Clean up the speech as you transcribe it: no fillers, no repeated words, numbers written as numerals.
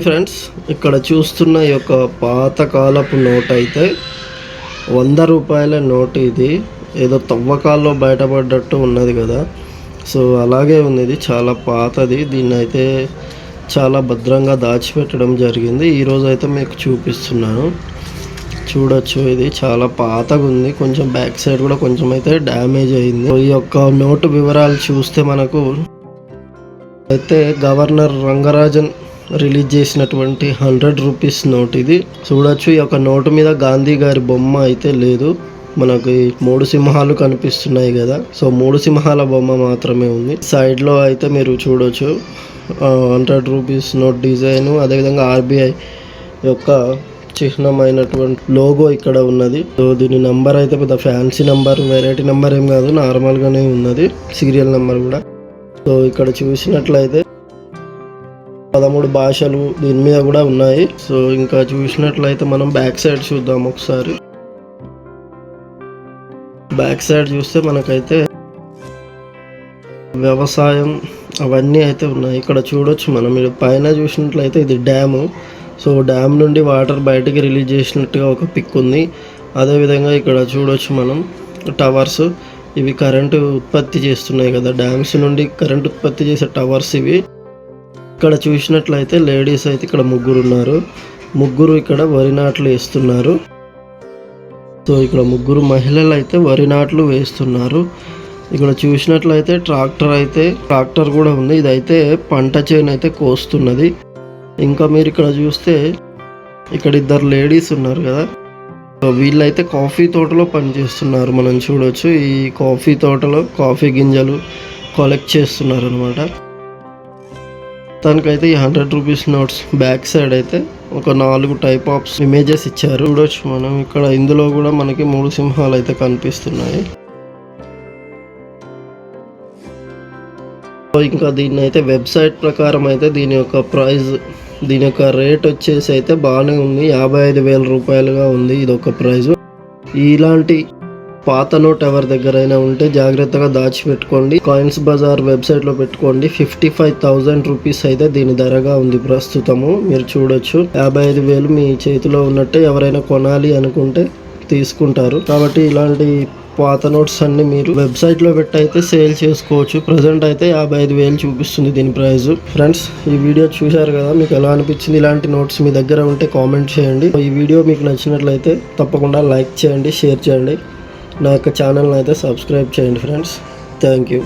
Hi friends, ఇక్కడ చూస్తున్న ఈ యొక్క పాతకాలపు నోట్ అయితే 100 రూపాయల నోట్. ఇది ఏదో తవ్వకాల్లో బయటపడ్డట్టు ఉన్నది కదా. సో అలాగే ఉంది, ఇది చాలా పాతది. దీన్ని అయితే చాలా భద్రంగా దాచిపెట్టడం జరిగింది. ఈరోజు అయితే మీకు చూపిస్తున్నాను, చూడొచ్చు. ఇది చాలా పాతగా ఉంది, కొంచెం బ్యాక్ సైడ్ కూడా కొంచెం అయితే డ్యామేజ్ అయింది. ఈ యొక్క నోటు వివరాలు చూస్తే మనకు అయితే గవర్నర్ రంగరాజన్ రిలీజ్ చేసినటువంటి 100 రూపీస్ నోట్ ఇది. చూడొచ్చు, ఈ యొక్క నోటు మీద గాంధీ గారి బొమ్మ అయితే లేదు, మనకి 3 సింహాలు కనిపిస్తున్నాయి కదా. సో 3 సింహాల బొమ్మ మాత్రమే ఉంది. సైడ్ లో అయితే మీరు చూడొచ్చు 100 రూపీస్ నోట్ డిజైన్, అదేవిధంగా ఆర్బీఐ యొక్క చిహ్నమైనటువంటి లోగో ఇక్కడ ఉన్నది. సో దీని నంబర్ అయితే పెద్ద ఫ్యాన్సీ నంబర్, వెరైటీ నంబర్ ఏం కాదు, నార్మల్ గానే ఉన్నది, సీరియల్ నెంబర్ కూడా. సో ఇక్కడ చూసినట్లయితే 13 భాషలు దీని మీద కూడా ఉన్నాయి. సో ఇంకా చూసినట్లయితే మనం బ్యాక్ సైడ్ చూద్దాం ఒకసారి. బ్యాక్ సైడ్ చూస్తే మనకైతే వ్యవసాయం అవన్నీ అయితే ఉన్నాయి. ఇక్కడ చూడొచ్చు మనం, పైన చూసినట్లయితే ఇది డ్యాము. సో డ్యామ్ నుండి వాటర్ బయటికి రిలీజ్ చేసినట్టుగా ఒక పిక్ ఉంది. అదేవిధంగా ఇక్కడ చూడొచ్చు మనం టవర్స్, ఇవి కరెంటు ఉత్పత్తి చేస్తున్నాయి కదా, డ్యామ్స్ నుండి కరెంట్ ఉత్పత్తి చేసే టవర్స్ ఇవి. ఇక్కడ చూసినట్లయితే లేడీస్ అయితే ఇక్కడ ముగ్గురు ఉన్నారు, ముగ్గురు ఇక్కడ వరి నాట్లు వేస్తున్నారు. సో ఇక్కడ ముగ్గురు మహిళలు అయితే వరి నాట్లు వేస్తున్నారు. ఇక్కడ చూసినట్లయితే ట్రాక్టర్ కూడా ఉంది, ఇదైతే పంట చేను అయితే కోస్తున్నది. ఇంకా మీరు ఇక్కడ చూస్తే ఇక్కడ 2 లేడీస్ ఉన్నారు కదా, వీళ్ళైతే కాఫీ తోటలో పనిచేస్తున్నారు. మనం చూడొచ్చు, ఈ కాఫీ తోటలో కాఫీ గింజలు కలెక్ట్ చేస్తున్నారు అనమాట. దానికైతే ఈ 100 రూపీస్ నోట్స్ బ్యాక్ సైడ్ అయితే ఒక 4 టైప్ ఆఫ్ ఇమేజెస్ ఇచ్చారు. చూడొచ్చు మనం ఇక్కడ, ఇందులో కూడా మనకి 3 సింహాలు అయితే కనిపిస్తున్నాయి. ఇంకా దీన్ని అయితే వెబ్సైట్ ప్రకారం అయితే దీని యొక్క ప్రైస్, దీని యొక్క రేట్ వచ్చేసి అయితే బాగానే ఉంది, 55,000 రూపాయలుగా ఉంది ఇది ఒక ప్రైజ్. ఇలాంటి పాత నోట్ ఎవరి దగ్గరైనా ఉంటే జాగ్రత్తగా దాచిపెట్టుకోండి. కాయిన్స్ బజార్ వెబ్సైట్ లో పెట్టుకోండి. 55,000 రూపీస్ అయితే దీని ధరగా ఉంది ప్రస్తుతము. మీరు చూడొచ్చు, 55,000 మీ చేతిలో ఉన్నట్టే ఎవరైనా కొనాలి అనుకుంటే తీసుకుంటారు. కాబట్టి ఇలాంటి పాత నోట్స్ అన్ని మీరు వెబ్సైట్ లో పెట్టి అయితే సేల్ చేసుకోవచ్చు. ప్రజెంట్ అయితే 55,000 చూపిస్తుంది దీని ప్రైస్. ఫ్రెండ్స్, ఈ వీడియో చూశారు కదా, మీకు ఎలా అనిపించింది? ఇలాంటి నోట్స్ మీ దగ్గర ఉంటే కామెంట్ చేయండి. ఈ వీడియో మీకు నచ్చినట్లయితే తప్పకుండా లైక్ చేయండి, షేర్ చేయండి. నా యొక్క ఛానల్ని అయితే సబ్స్క్రైబ్ చేయండి ఫ్రెండ్స్. Thank you.